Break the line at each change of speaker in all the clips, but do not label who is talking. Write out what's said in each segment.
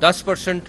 10%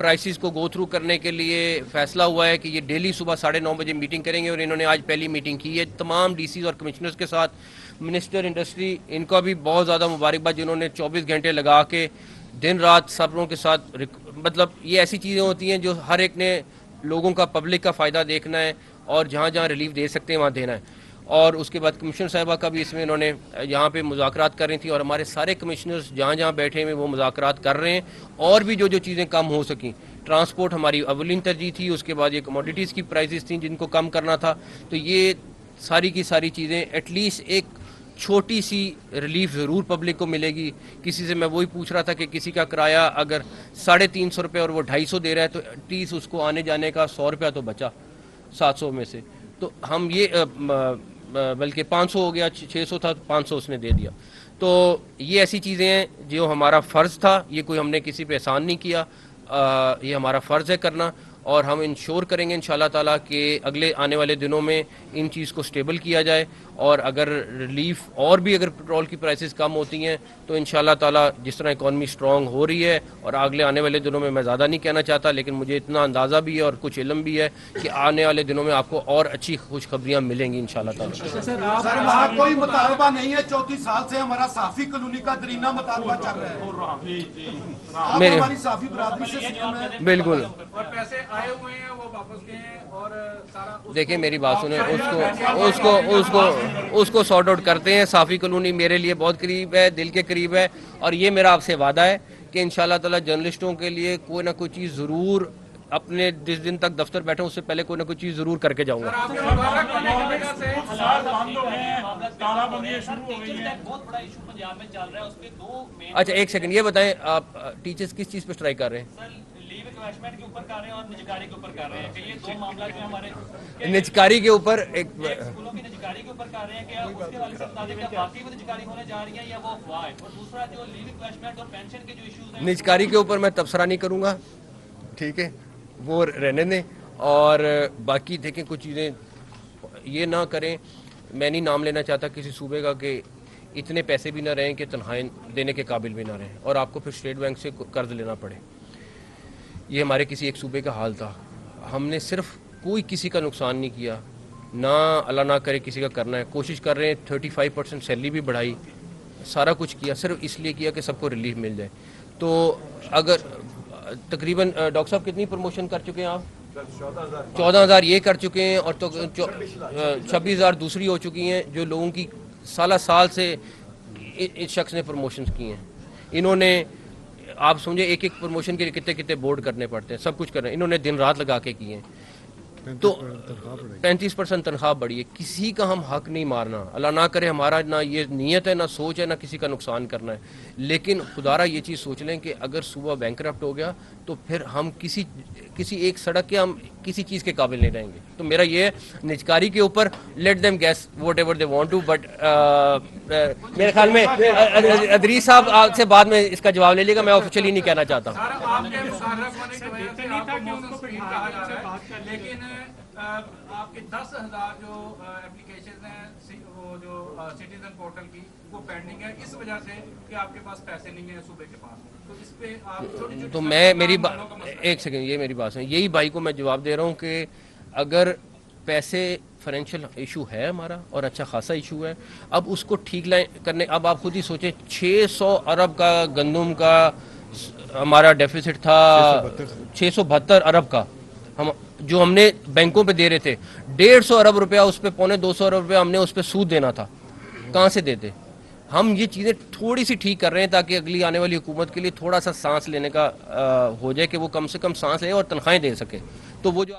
prices کو go through کرنے کے لیے فیصلہ ہوا ہے کہ یہ ڈیلی صبح 9:30 بجے میٹنگ کریں گے، اور انہوں نے آج پہلی میٹنگ کی ہے تمام ڈی سیز اور کمشنرز کے ساتھ. منسٹر انڈسٹری ان کا بھی بہت زیادہ مبارکباد، جنہوں نے 24 گھنٹے لگا کے دن رات سبروں کے ساتھ مطلب یہ ایسی چیزیں ہوتی ہیں جو ہر ایک نے لوگوں کا پبلک کا فائدہ دیکھنا ہے اور جہاں جہاں ریلیف دے سکتے ہیں وہاں دینا ہے. اور اس کے بعد کمشنر صاحبہ کا بھی اس میں انہوں نے یہاں پہ مذاکرات کر رہی تھیں، اور ہمارے سارے کمشنرز جہاں جہاں بیٹھے ہوئے وہ مذاکرات کر رہے ہیں. اور بھی جو چیزیں کم ہو سکیں، ٹرانسپورٹ ہماری اولین ترجیح تھی، اس کے بعد یہ کموڈیٹیز کی پرائزز تھیں جن کو کم کرنا تھا. تو یہ ساری کی ساری چیزیں ایٹ لیسٹ ایک چھوٹی سی ریلیف ضرور پبلک کو ملے گی. کسی سے میں وہی پوچھ رہا تھا کہ کسی کا کرایہ اگر 350 روپے اور وہ 250 دے رہا ہے تو ایٹ لیسٹ اس کو آنے جانے کا 100 روپیہ تو بچا 700 میں سے. تو ہم یہ بلکہ 500 ہو گیا، 600 تھا 500 اس نے دے دیا. تو یہ ایسی چیزیں ہیں جو ہمارا فرض تھا، یہ کوئی ہم نے کسی پہ احسان نہیں کیا، یہ ہمارا فرض ہے کرنا. اور ہم انشور کریں گے انشاءاللہ تعالیٰ کہ اگلے آنے والے دنوں میں ان چیز کو سٹیبل کیا جائے. اور اگر ریلیف اور بھی اگر پیٹرول کی پرائسز کم ہوتی ہیں تو انشاءاللہ تعالیٰ جس طرح اکانومی سٹرونگ ہو رہی ہے، اور اگلے آنے والے دنوں میں زیادہ نہیں کہنا چاہتا لیکن مجھے اتنا اندازہ بھی ہے اور کچھ علم بھی ہے کہ آنے والے دنوں میں آپ کو اور اچھی خوشخبریاں ملیں گی انشاءاللہ تعالیٰ.
سر وہاں کوئی مطالبہ نہیں ہے، 34 سال سے ہمارا صحافی کالونی کا درینہ مطالبہ چل رہا ہے. آپ ہماری صحافی برادری سے سنیں میں
بالکل.
اور پیسے آئے ہوئے ہیں وہ واپس گئے ہیں اور سارا
دیکھیں میری بات سنیں، اس کو سارٹ آؤٹ کرتے ہیں. صافی کالونی میرے لیے بہت قریب ہے، دل کے قریب ہے، اور یہ میرا آپ سے وعدہ ہے کہ انشاءاللہ تعالیٰ جرنلسٹوں کے لیے کوئی نہ کوئی چیز ضرور اپنے جس دن تک دفتر بیٹھا اس سے پہلے کوئی نہ کوئی چیز ضرور کر کے جاؤں گا. اچھا ایک سیکنڈ یہ بتائیں، آپ ٹیچرز کس چیز پہ اسٹرائک کر رہے ہیں؟
کے اوپر کر رہے ہیں اور نجکاری کے اوپر کر رہے ہیں کہ یہ دو معاملات جو ہمارے
نجکاری کے اوپر ایک
اسکولوں کی نجکاری کے اوپر کر رہے ہیں کہ اس کے حوالے سے بتا دیں کہ واقعی وہ نجکاری ہونے جا رہی ہے یا وہ افواہ ہے. اور دوسرا جو لیو انکریجمنٹ اور پینشن کے جو ایشوز ہیں
نجکاری کے اوپر میں تبصرہ نہیں کروں گا، ٹھیک ہے، وہ رہنے دیں. اور باقی دیکھیں کچھ چیزیں یہ نہ کریں. میں نہیں نام لینا چاہتا کسی صوبے کا کہ اتنے پیسے بھی نہ رہیں کہ تنخواہیں دینے کے قابل بھی نہ رہیں اور آپ کو پھر اسٹیٹ بینک سے قرض لینا پڑے. یہ ہمارے کسی ایک صوبے کا حال تھا. ہم نے صرف کوئی کسی کا نقصان نہیں کیا، نہ اللہ نہ کرے کسی کا کرنا ہے. کوشش کر رہے ہیں 35% سیلری بھی بڑھائی، سارا کچھ کیا، صرف اس لیے کیا کہ سب کو ریلیف مل جائے. تو اگر تقریباً ڈاکٹر صاحب کتنی پروموشن کر چکے ہیں آپ؟ 14,000 یہ کر چکے ہیں اور تو 26,000 دوسری ہو چکی ہیں جو لوگوں کی سال سے اس شخص نے پروموشنز کی ہیں. انہوں نے آپ سمجھے ایک پروموشن کے لیے کتنے بورڈ کرنے پڑتے ہیں، سب کچھ کرنا ہے. انہوں نے دن رات لگا کے کیے ہیں. تو 35% تنخواہ بڑھی ہے. کسی کا ہم حق نہیں مارنا، اللہ نہ کرے ہمارا نہ یہ نیت ہے نہ سوچ ہے نہ کسی کا نقصان کرنا ہے. لیکن خدارا یہ چیز سوچ لیں کہ اگر صوبہ بینکرپٹ ہو گیا تو پھر ہم کسی ایک سڑک کے ہم کسی چیز کے قابل نہیں رہیں گے. تو میرا یہ ہے نجکاری کے اوپر let them guess whatever they want to. But میرے خیال میں ادریس صاحب آپ سے بعد میں اس کا جواب لے لیے گا، میں آفیشلی نہیں کہنا چاہتا.
آپ کے مشارف ہونے کی وجہ سے آپ کو موسم اسپیڈ کہا جا رہا ہے، لیکن آپ کے 10,000 جو اپلیکیشن ہیں وہ جو سٹیزن پورٹل کی وہ پینڈنگ ہے اس وجہ سے کہ آپ کے پاس پیسے نہیں ہیں صوبے کے پاس. تو اس پہ آپ
تو میں میری ایک سیکنڈ یہ میری بات ہے، یہی بھائی کو میں جواب دے رہا ہوں کہ اگر پیسے فائنینشیل ایشو ہے ہمارا اور اچھا خاصا ایشو ہے، اب اس کو ٹھیک کرنے اب آپ خود ہی سوچیں 600 ارب کا گندم کا ہمارا ڈیفیسٹ تھا، 672 ارب کا جو ہم نے بینکوں پہ دے رہے تھے. 150 ارب روپیہ اس پہ 250 ارب روپیہ ہم نے اس پہ سود دینا تھا. کہاں سے دیتے؟ ہم یہ چیزیں تھوڑی سی ٹھیک کر رہے ہیں تاکہ اگلی آنے والی حکومت کے لیے تھوڑا سا سانس لینے کا ہو جائے کہ وہ کم سے کم سانس لے اور تنخواہیں دے سکے. تو وہ جو